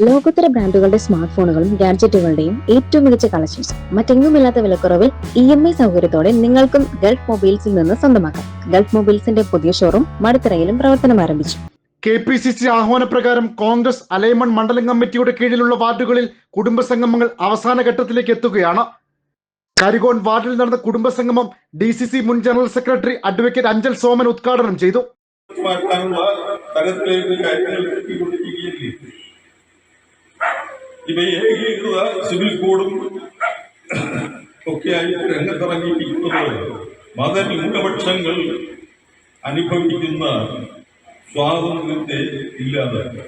ലോകോത്തര ബ്രാൻഡുകളുടെ സ്മാർട്ട് ഫോണുകളും ഗാഡ്ജറ്റുകളുടെയും ഏറ്റവും മികച്ച കളക്ഷൻസ് മറ്റെങ്ങുമില്ലാത്ത വിലക്കുറവിൽ EMI സൗകര്യത്തോടെ നിങ്ങൾക്കും ഗൾഫ് മൊബൈൽസിൽ നിന്ന് സ്വന്തമാക്കാം. ഗൾഫ് മൊബൈൽസിന്റെ പുതിയ ഷോറൂം മടുത്തറയിലും പ്രവർത്തനം ആരംഭിച്ചു. KPCC ആഹ്വാനപ്രകാരം കോൺഗ്രസ് അലൈൻമെന്റ് മണ്ഡലം കമ്മിറ്റിയുടെ കീഴിലുള്ള വാർഡുകളിൽ കുടുംബസംഗമങ്ങൾ അവസാന ഘട്ടത്തിലേക്ക് എത്തുകയാണ്. കരികോൺ വാർഡിൽ നടന്ന കുടുംബസംഗമം DCC മുൻ general secretary advocate Anchal Soman ഉദ്ഘാടനം ചെയ്തു. ഇവ ഏകീകൃത സിവിൽ കോഡും ഒക്കെയായി രംഗത്തിറങ്ങിയിരിക്കുന്നത് മതന്യൂനപക്ഷങ്ങൾ അനുഭവിക്കുന്ന സ്വാതന്ത്ര്യത്തെ ഇല്ലാതാക്കുക,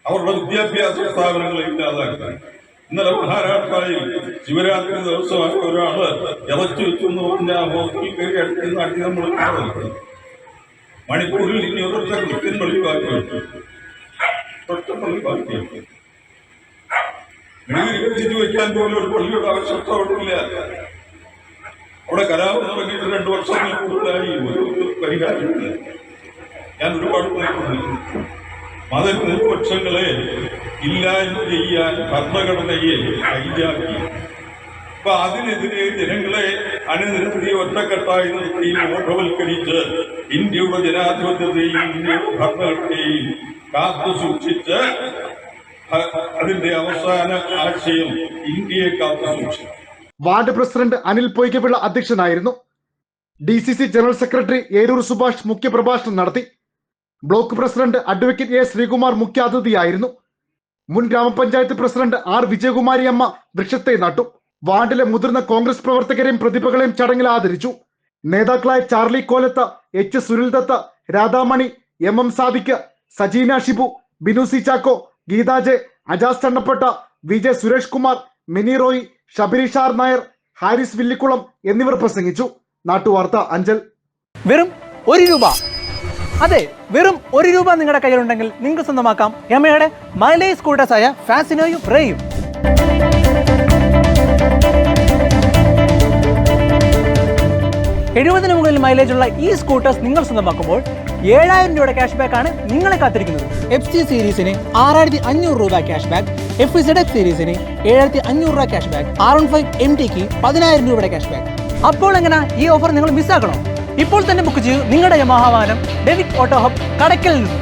അവരുടെ വിദ്യാഭ്യാസ സ്ഥാപനങ്ങളെ ഇല്ലാതാക്കുക. ഇന്നലെ മഹാരാഷ്ട്രയിൽ ശിവരാത്രി ദിവസമായ ഒരാള് ഇറച്ചു വെച്ചെന്ന് പറഞ്ഞ ഹോസ്റ്റലിൽ കയറി അടുത്തുനിന്ന് അടി നമ്മൾ കാണുന്നത്. മണിപ്പൂരിൽ ഇനി ഒരൊറ്റ ക്രിസ്ത്യൻ പള്ളി ബാക്കിയുണ്ട്, വെച്ചിട്ട് വെക്കാൻ പോലും ഒരു പള്ളിയുടെ ആവശ്യമില്ല. അവിടെ കലാപം തുടങ്ങിയിട്ട് 2 വർഷത്തിൽ കൂടുതലായി ഒരു പരിഹാരമില്ല. ഞാൻ ഒരുപാട് മതന്യൂനപക്ഷങ്ങളെ ഇല്ലായ്മ ചെയ്യാൻ ഭരണഘടനയെ ഹൈജാക്കി. അപ്പൊ അതിനെതിരെ ജനങ്ങളെ അണിനിരത്തി ഒറ്റക്കെട്ടായി നിർത്തി ബോധവൽക്കരിച്ച് ഇന്ത്യയുടെ ജനാധിപത്യത്തെയും ഇന്ത്യയുടെ ഭരണഘടനയെയും കാത്തു സൂക്ഷിച്ച് അതിന്റെ അവസാന ആശയം ഇന്ത്യയെ കാത്തു സൂക്ഷിച്ചു. വാർഡ് പ്രസിഡന്റ് അനിൽ പൊയ്കപിള്ള അധ്യക്ഷനായിരുന്നു. DCC general secretary Eroor Subhash മുഖ്യപ്രഭാഷണം നടത്തി. Block president advocate A Sreekumar മുഖ്യ അതിഥിയായിരുന്നു. മുൻ ഗ്രാമപഞ്ചായത്ത് പ്രസിഡന്റ് R വിജയകുമാരി അമ്മ വൃക്ഷത്തെ നട്ടു. വാർഡിലെ മുതിർന്ന കോൺഗ്രസ് പ്രവർത്തകരെയും പ്രതിഭകളെയും ചടങ്ങിൽ ആദരിച്ചു. നേതാക്കളായ Charlie Kolath, H Sunildutt, Radhamani, MM Sadiq, Sajeena Shibu, Binu C Chacko, Geetha J, Ajas Channappetta, VJ Suresh Kumar, Mini Roy, ഷബിരിഷാർ നായർ, ഹാരിസ് വില്ലിക്കുളം എന്നിവർ പ്രസംഗിച്ചു. നാട്ടുവാർത്ത അഞ്ചൽ. വെറും 1 രൂപ, അതെ വെറും 1 രൂപ നിങ്ങളുടെ കയ്യിലുണ്ടെങ്കിൽ നിങ്ങൾക്ക് സ്വന്തമാക്കാം യമയുടെ മൈലേജ് സ്കൂട്ടേഴ്സായ ഫാസിനോയും റേയും. 70 മുകളിൽ മൈലേജുള്ള ഈ സ്കൂട്ടേഴ്സ് നിങ്ങൾ സ്വന്തമാക്കുമ്പോൾ 7000 രൂപയുടെ ക്യാഷ് ബാക്ക് ആണ് നിങ്ങളെ കാത്തിരിക്കുന്നത്. FC സീരീസിന് 6500 രൂപ ക്യാഷ് ബാക്ക്, FZF സീരീസിന് 7500 രൂപ ക്യാഷ് ബാക്ക്, R15 MTക്ക് 10000 രൂപയുടെ ക്യാഷ് ബാക്ക്. അപ്പോൾ എങ്ങനെ ഈ ഓഫർ നിങ്ങൾ മിസ്സാക്കണോ? ഇപ്പോൾ തന്നെ ബുക്ക് ചെയ്യൂ നിങ്ങളുടെ യമഹ വാഹനം ഡെവിക് ഓട്ടോ ഹബ് കടയ്ക്കൽ നിന്ന്.